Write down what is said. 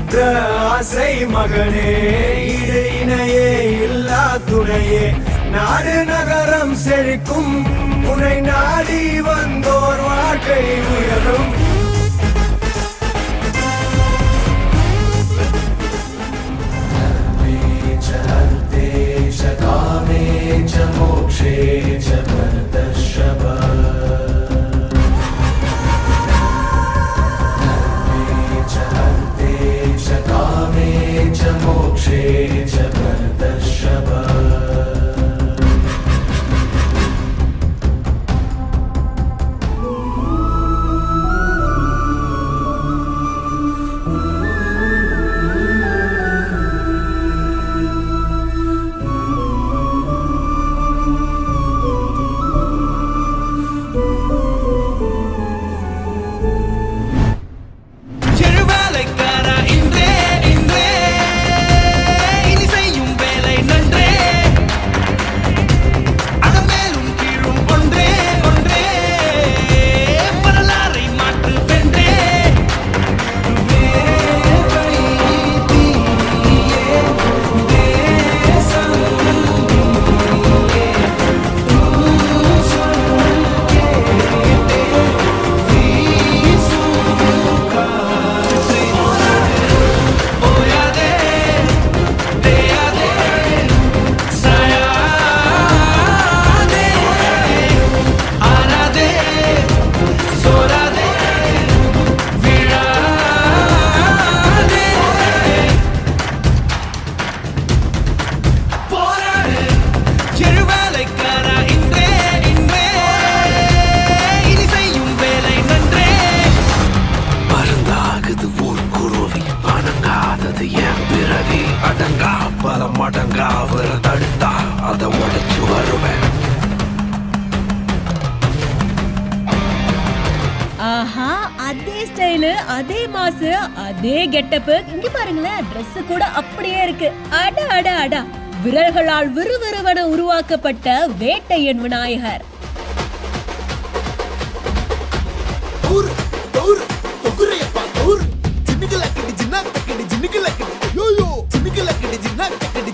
பெற்ற ஆசை மகனே, இடு இணையே இல்லா துணையே, நாடு நகரம் செழிக்கும் உனை நாடி வந்தோர் வாழ்க்கை உயரும். காமே ச மோக்ஷே ச பரதர்ஷப, காமே ச மோக்ஷே ச பரதர்ஷப. அடங்கா பல மடங்கா அவரை தடுத்தா அதை உடைச்சு வருவேன். ஆஹா, அதே ஸ்டைலு, அதே மாசு, அதே கெட்டப். இங்க பாருங்களேன், Dress கூட அப்படியே இருக்கு. அட அட அட, விரல்களால் விறுவிறுவென உருவாக்கப்பட்ட வேட்டையன் விநாயகர். ஜின்னுக்கு லக்கடி ஜின்னா தக்கடி ஜின்னுக்கு லக்கடி யோயோ ஜின்னுக்கு லக்கடி ஜின்னா தக்கடி